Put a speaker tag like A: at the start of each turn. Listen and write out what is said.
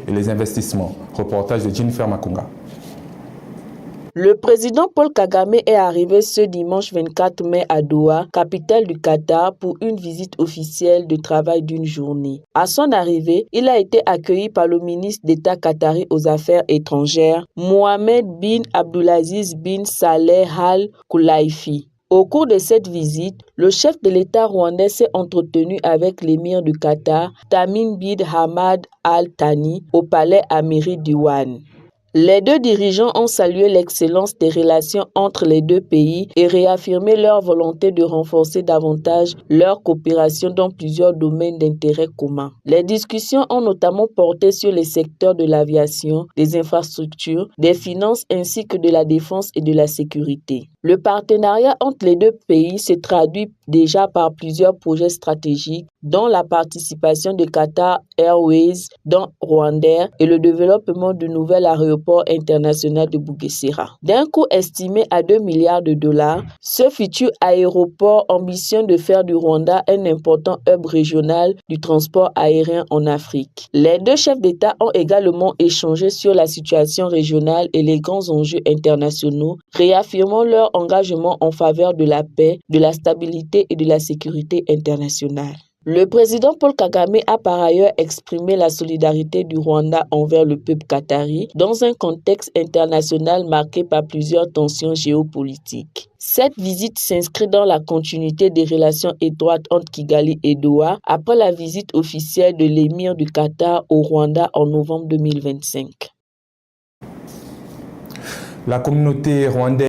A: et les investissements. Reportage de Jennifer Makunga.
B: Le président Paul Kagame est arrivé ce dimanche 24 mai à Doha, capitale du Qatar, pour une visite officielle de travail d'une journée. À son arrivée, il a été accueilli par le ministre d'État qatari aux Affaires étrangères, Mohamed bin Abdulaziz bin Saleh Al Khulaifi. Au cours de cette visite, le chef de l'État rwandais s'est entretenu avec l'émir du Qatar, Tamim bin Hamad Al Thani, au palais Amiri Diwan. Les deux dirigeants ont salué l'excellence des relations entre les deux pays et réaffirmé leur volonté de renforcer davantage leur coopération dans plusieurs domaines d'intérêt commun. Les discussions ont notamment porté sur les secteurs de l'aviation, des infrastructures, des finances ainsi que de la défense et de la sécurité. Le partenariat entre les deux pays se traduit déjà par plusieurs projets stratégiques, dont la participation de Qatar Airways dans Rwandair et le développement du nouvel aéroport international de Bugesera. D'un coût estimé à 2 milliards de dollars, ce futur aéroport ambitionne de faire du Rwanda un important hub régional du transport aérien en Afrique. Les deux chefs d'État ont également échangé sur la situation régionale et les grands enjeux internationaux, réaffirmant leur engagement en faveur de la paix, de la stabilité et de la sécurité internationale. Le président Paul Kagame a par ailleurs exprimé la solidarité du Rwanda envers le peuple qatari dans un contexte international marqué par plusieurs tensions géopolitiques. Cette visite s'inscrit dans la continuité des relations étroites entre Kigali et Doha après la visite officielle de l'émir du Qatar au Rwanda en novembre 2025.
A: La communauté rwandaise